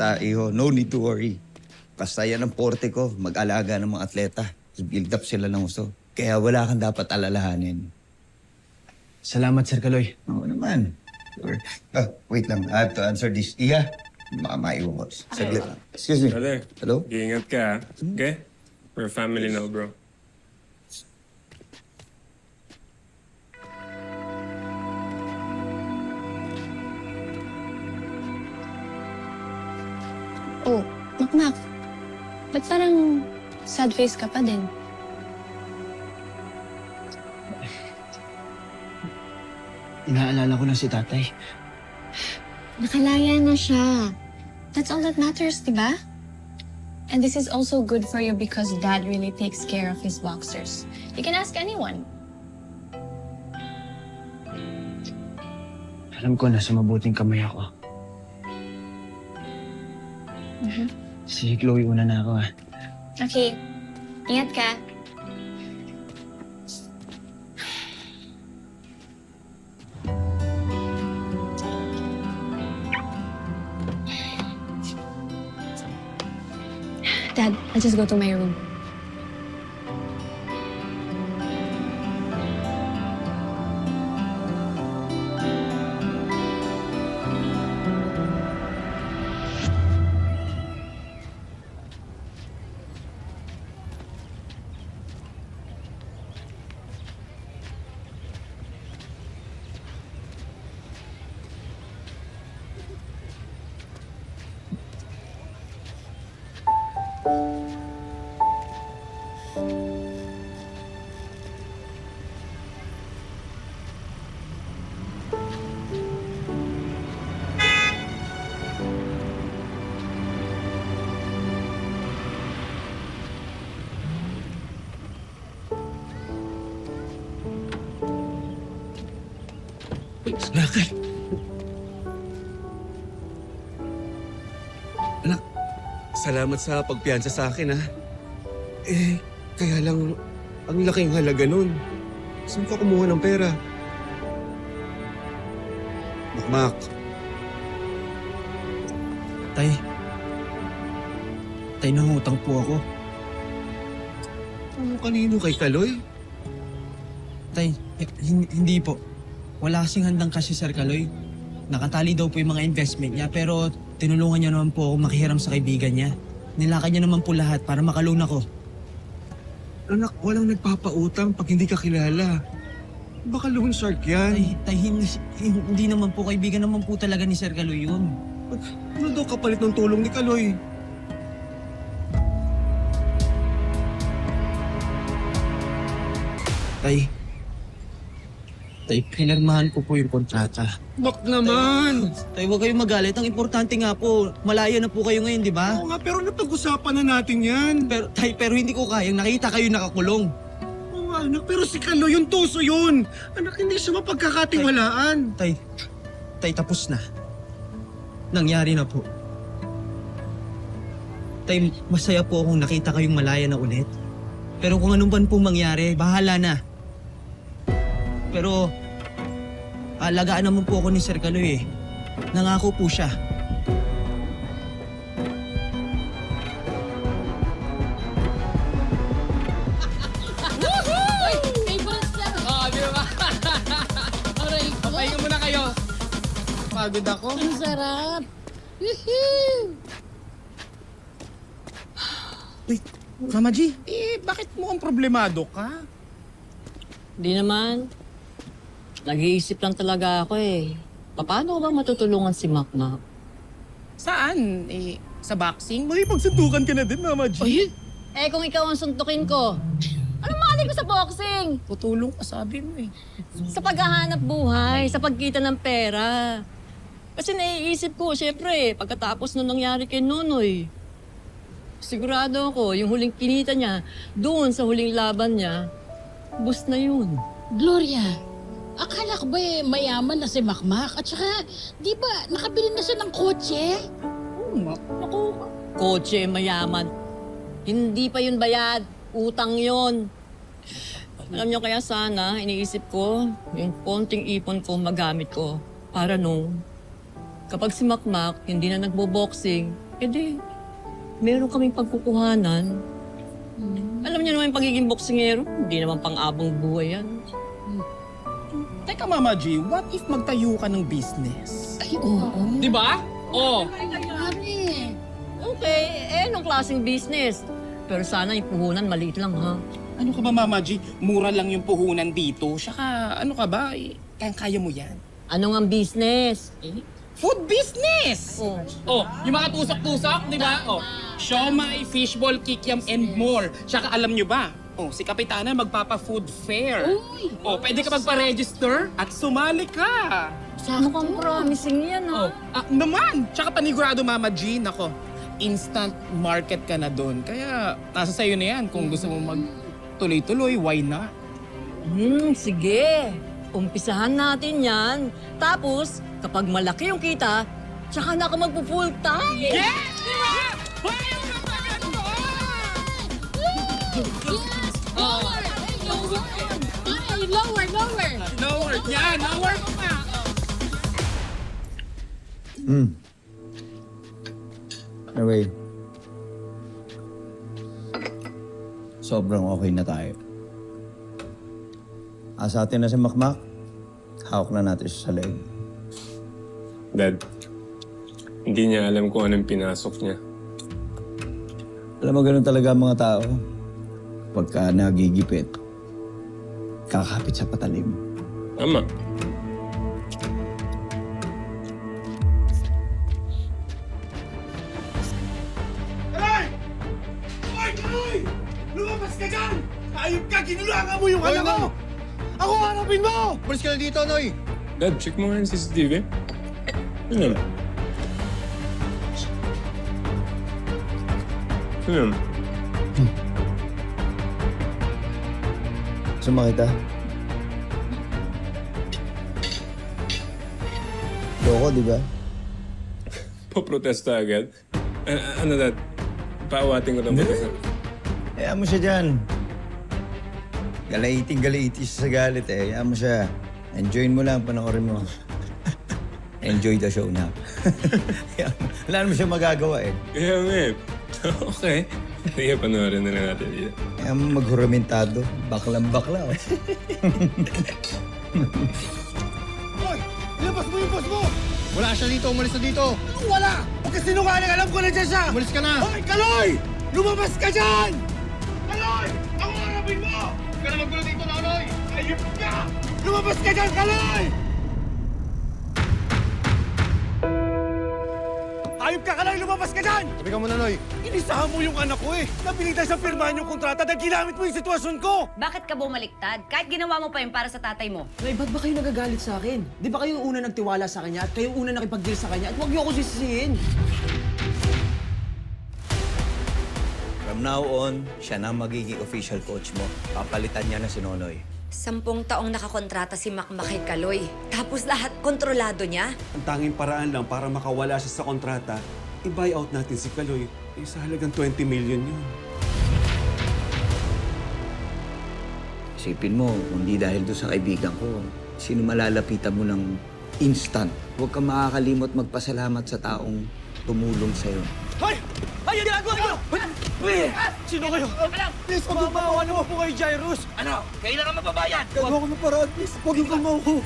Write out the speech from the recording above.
Basta, iho, no need to worry. Basta yan ang forte ko, mag-alaga ng mga atleta. Build up sila ng gusto. Kaya wala kang dapat alalahanin. Salamat, Sir Kaloy. Oo naman. Sure. Wait lang. I have to answer this. Iya, maiwan ko. Saglit. Excuse me. Brother, Hello? iingat ka, ha? Okay? We're family now, bro. Oh, Makmak. Ba't parang sad face ka pa din? Inaalala ko lang si tatay. Nakalaya na siya. That's all that matters, di ba? And this is also good for you because Dad really takes care of his boxers. You can ask anyone. Alam ko nasa mabuting kamay ako. Si Chloe, una na ako, ha? Okay. Ingat ka. Dad, I'll just go to my room. Lakad. Anak, salamat sa pagpiyansa sa akin, ha? Kaya lang, ang laking halaga nun. Saan ka kumuha ng pera? Makmak. Tay. Tay, nangutang po ako. Ano kanino kay Kaloy? Tay, hindi po. Wala kasing handang kasi Sir Kaloy. Nakatali daw po yung mga investment niya pero tinulungan niya naman po ako makihiram sa kaibigan niya. Nilakad niya naman po lahat para makaloan ako. Anak, walang nagpapautang pag hindi ka kilala. Baka loan shark yan. Tay, hindi naman po kaibigan naman po talaga ni Sir Kaloy yun. Ano daw kapalit ng tulong ni Kaloy? Tay, pinirmahan ko po yung kontrata. Bak naman! Tay, huwag kayong magalit. Ang importante nga po, malaya na po kayo ngayon, di ba? Oo nga, pero napag-usapan na natin yan. Pero hindi ko kayang nakita kayo nakakulong. Oo nga, anak, pero si Kaloy, yung tuso yun. Anak, hindi siya mapagkakatiwalaan. Tay, tapos na. Nangyari na po. Tay, masaya po akong nakita kayong malaya na ulit. Pero kung anong man po mangyari, bahala na. Pero, alagaan naman po ako ni Sir Kaloy eh. Nangako po siya. Papahinga muna kayo. Pagod ako. Ang sarap. Mama G, bakit mo ang problemado ka? Di naman. Nag-iisip lang talaga ako eh. Paano ko ba matutulungan si Makmak? Saan? Sa boxing? Makipagsuntukan ka na din, Mama G. Eh kung ikaw ang suntukin ko, anong mali ko sa boxing? Tutulong ka, sabi mo eh. Sa paghahanap buhay, sa pagkita ng pera. Kasi naiisip ko, syempre, pagkatapos nung nangyari kay Nonoy, sigurado ako, yung huling kinita niya, doon sa huling laban niya, bus na yun. Gloria, akala ko ba mayaman na si Makmak? At saka, di ba, nakabili na siya ng kotse? Naku, kotse, mayaman. Hindi pa yun bayad. Utang yun. Alam niyo kaya sana, iniisip ko, yung konting ipon ko magamit ko para nung kapag si Makmak hindi na nagbo-boxing, E di, meron kaming pagkukuhanan. Alam niyo naman yung pagiging boksingero, hindi naman pang-abong buhay yan. Teka, Mama G, what if magtayo ka ng business? Ay, oo. Di ba? Oh. Pare. Okay, anong klaseng business? Pero sana yung puhunan maliit lang, ha? Ano ka ba, Mama G? Mura lang yung puhunan dito. Saka, ano ka ba? Kaya mo yan. Ano nga business? Food business! Oh. Oh, yung mga tusok-tusok, di ba? Oh, siomai, fishball, kikiam, and more. Tsaka alam nyo ba? Oh, si Kapitana magpapa-food fair. Oh, pwede ka magpa-register at sumali ka. Mukhang promising yan, ha? Oh, naman! Tsaka panigurado, Mama G, nako, instant market ka na doon. Kaya nasa sayo na yan. Kung gusto mo magtuloy-tuloy, why not? Sige. Umpisahan natin yan. Tapos, kapag malaki yung kita, tsaka na ako magpo-full time. Yes! Di ba? Why yung kapagano? Yes! Lower! Lower! Ay, lower, lower! Lower. Yan, lower mo pa. Anyway, sobrang okay na tayo. Asa atin na si Makmak, hawak na natin siya sa leg. Dad, hindi niya alam kung anong pinasok niya. Alam mo, ganun talaga ang mga tao. Pagka nagigipit, kakapit sa patalim. Tama. Kaloy! Hoy, Kaloy! Lumabas ka dyan! Ayun ka, ginulangan mo yung anak ko! Ako harapin mo! Malis ka na dito, Noy! Dad, check mo nga yung CCTV. Ano? Ano? Sumakit ah. Loko, di ba? Paprotesta agad? Ano, Dad? Paawatin ko ng protesta. Hayaan mo siya dyan. Galaiti siya sa galit eh. Hayaan mo siya. Enjoyin mo lang, panoorin mo. Enjoy the show na. Wala naman siya magagawa eh. Kaya nga eh. Okay. Sige, panoorin na lang natin dito. Hayaan mo maghuramentado. Baklang-bakla oh. Hoy! Ilabas mo yung boss mo! Wala siya dito, umalis na dito! Anong wala? Huwag ka sinungaling, alam ko na dyan siya! Umalis ka na! Hoy, Kaloy! Lumabas ka dyan! Kaloy! Ako harapin mo! Huwag ka na magulo dito, Kaloy! Ayup ka! Lumabas ka dyan, Kaloy! Ayup ka, Kaloy! Lumabas ka dyan! Sabi ka muna, Noy. Inisahan mo yung anak ko eh. Napilitan sa pirmahan yung kontrata dahil ginamit mo yung sitwasyon ko! Bakit ka bumaliktad? Kahit ginawa mo pa yun para sa tatay mo. Nay, ba't ba kayo nagagalit sa akin? Di ba kayo yung una nagtiwala sa kanya at kayo yung una nakipag-deal sa kanya at huwag niyo ako sisisihin? From now on, siya na magiging official coach mo. Papalitan niya na si Nonoy. 10 taong nakakontrata si Makmak kay Kaloy. Tapos lahat kontrolado niya. Ang tanging paraan lang para makawala siya sa kontrata, i-buy out natin si Kaloy. Sa halagang 20 million yun. Isipin mo, hindi dahil doon sa kaibigan ko, sino malalapitan mo ng instant. Huwag kang makakalimot magpasalamat sa taong tumulong sa'yo. Hoy! Ay, ang ginagawa niyo! Sino kayo? Please, magbabawa naman po kayo, Jairus! Ano? Kailangan mababayan! Gagawa ko ng paraan, please. Huwag yung kalmaw ko.